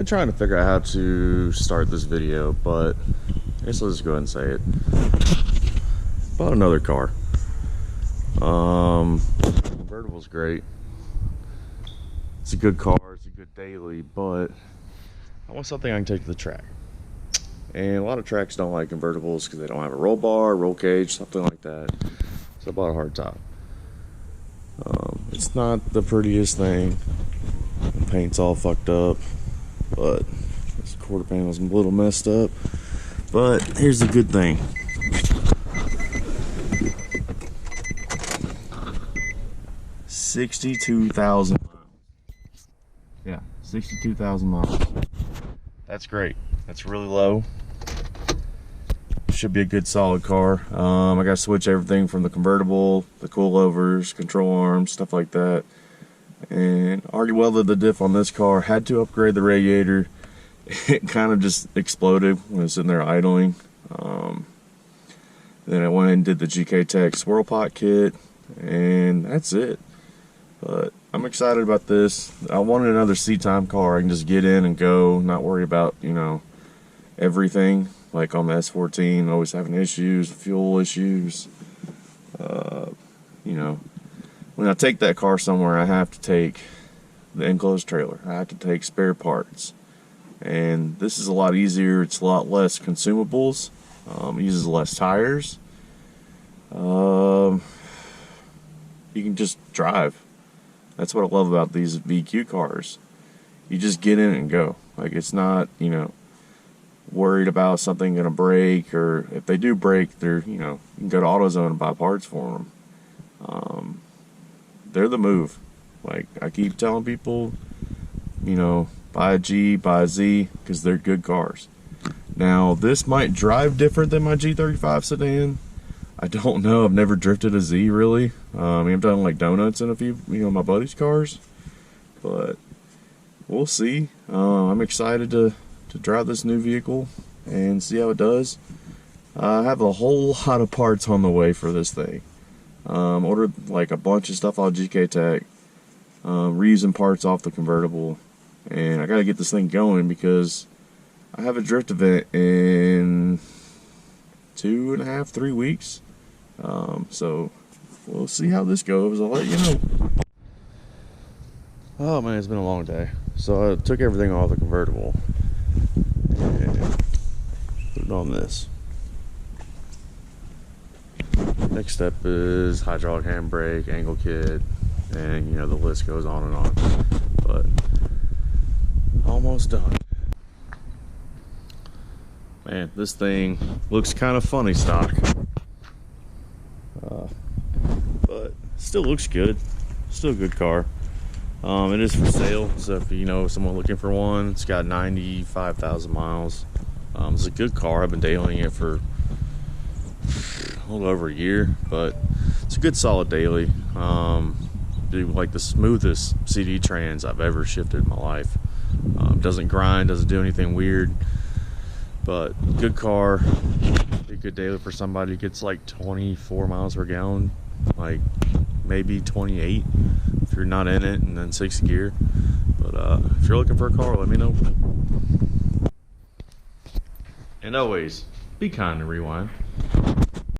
I'm trying to figure out how to start this video, but I guess I'll just go ahead and say it. Bought another car. Convertible's great. It's a good car, it's a good daily, but I want something I can take to the track. And a lot of tracks don't like convertibles because they don't have a roll bar, roll cage, something like that. So I bought a hardtop. It's not the prettiest thing. The paint's all fucked up, but this quarter panel's a little messed up. But here's the good thing. $62,000 miles. Yeah, 62,000 miles. That's great. That's really low. Should be a good solid car. I gotta switch everything from the convertible, the coilovers, control arms, stuff like that. And already welded the diff on this car. Had to upgrade the radiator. It kind of just exploded when it was sitting there idling. Then I went and did the GK Tech swirl pot kit, and that's it. But I'm excited about this. I wanted another seat time car. I can just get in and go, not worry about, everything. Like on the S14, always having issues, fuel issues. When I take that car somewhere, I have to take the enclosed trailer. I have to take spare parts. And this is a lot easier. It's a lot less consumables. It uses less tires. You can just drive. That's what I love about these VQ cars. You just get in and go. Like, it's not, worried about something gonna break, or if they do break, they're, you can go to AutoZone and buy parts for them. They're the move. Like, I keep telling people, buy a G, buy a Z, because they're good cars. Now, this might drive different than my G35 sedan. I don't know. I've never drifted a Z, really. I've done, like, donuts in a few, my buddies' cars. But we'll see. I'm excited to drive this new vehicle and see how it does. I have a whole lot of parts on the way for this thing. Ordered like a bunch of stuff off GK Tech, reusing parts off the convertible, and I gotta get this thing going because I have a drift event in 2.5, 3 weeks. So we'll see how this goes. I'll let you know. Oh man, it's been a long day. So I took everything off the convertible and put it on this. Next step is hydraulic handbrake, angle kit, and the list goes on and on. But almost done. Man, this thing looks kind of funny stock, but still looks good. Still a good car. It is for sale, so if you know someone looking for one, it's got 95,000 miles. It's a good car. I've been dailying it for a little over a year, but it's a good solid daily. Do like the smoothest CD trans I've ever shifted in my life. Doesn't grind, doesn't do anything weird, but good car. Be a good daily for somebody who gets like 24 miles per gallon, like maybe 28 if you're not in it, and then 6th gear. But if you're looking for a car, let me know. And always be kind and rewind.